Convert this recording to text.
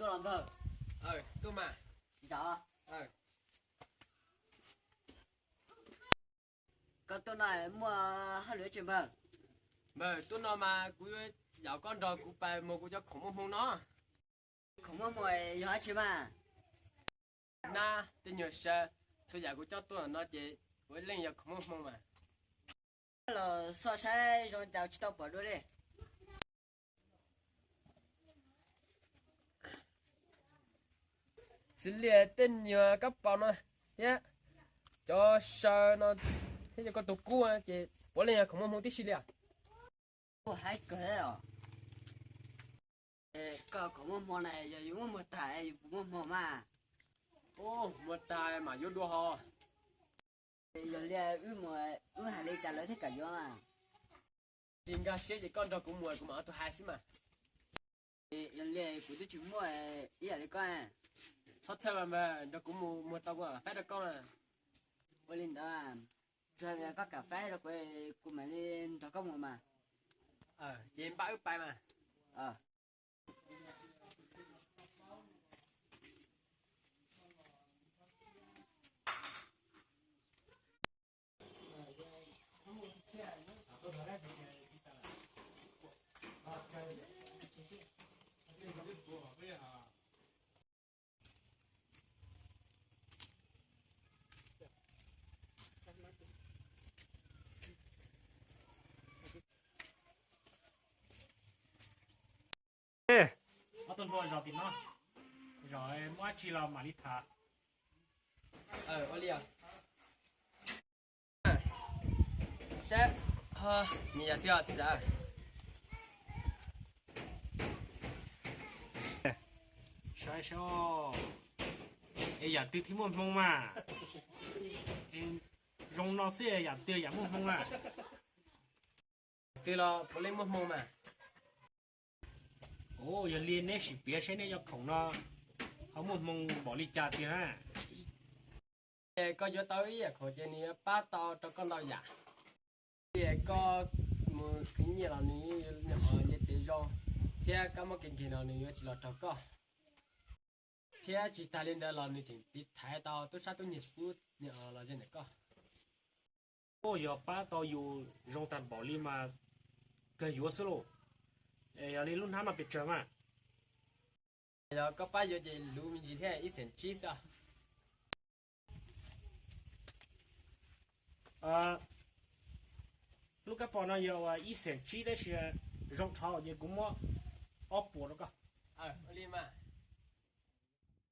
tôi làm thơ. Tôi mà. Dạ. Còn tôi này mua hai lưỡi chim vâng. Mà tôi nói mà cứ dạo con rồi cũng phải mua cho khủng không nó. Không mua mồi giờ chim à. Na, tôi nhớ sợ, tôi dạo của cho tôi nó chỉ với lên giờ không mà. Là so sánh rồi chào chị tao bỏ đuôi đi. Xin lìa tên nhờ các bạn ơi, nhé. Cho sợ nó, thế cho con tụt cua chỉ bỏ lên giờ không tí xí lìa. Ủa hay cười à. Có không mua này giờ dùng một thải mua mà. Ô, một tài mà vô đua hò. Giờ lia ư hai lưỡi trả lời thế cả vô mà. Tiền ca sĩ thì con rồi cũng mua cũng ở tôi hai xí mà. Giờ lia cũng tôi chỉ mua ý là con à. Sót xe mà nó cũng mua tao qua phải được con à. Ôi linh đó à. Cho nên có cà phê rồi của mày lên thọ công rồi mà. Chị em bãi ướp bài mà. Ở tuần rồi rồi thì nó rồi mua chỉ là mà đi thả Olia. Sẽ nhìn giờ tiêu thì ra. sai sao ấy giờ tiêu thì muốn mông mà em rong nó sẽ giờ tiêu giờ muốn mông à Tiêu lo bỏ lên một mà. ô giờ liền đấy chỉ biết sẽ này cho khổng nó không muốn mông bỏ đi trả tiền à Có vô tới khỏi trên này ba tao cho con tao giả. Có một cái gì là ní nhỏ như thế rồi. Thế có một cái gì nào ní chỉ là cho có. Thế chỉ ta lên đây là ní thì thái tao tôi sao tôi nhặt phút nhỏ là trên này có. ô giờ ba taoอยู่rong tàn bỏ đi mà cái yếu solo giờ đi luôn hắn mà biết chơi mà Giờ có bao giờ thì lũ mình chỉ thế ít cent cheese à. lúc các bọn nó giờ ít cent chi đấy là rong thảo gì cũng mua ốp bộ đó cả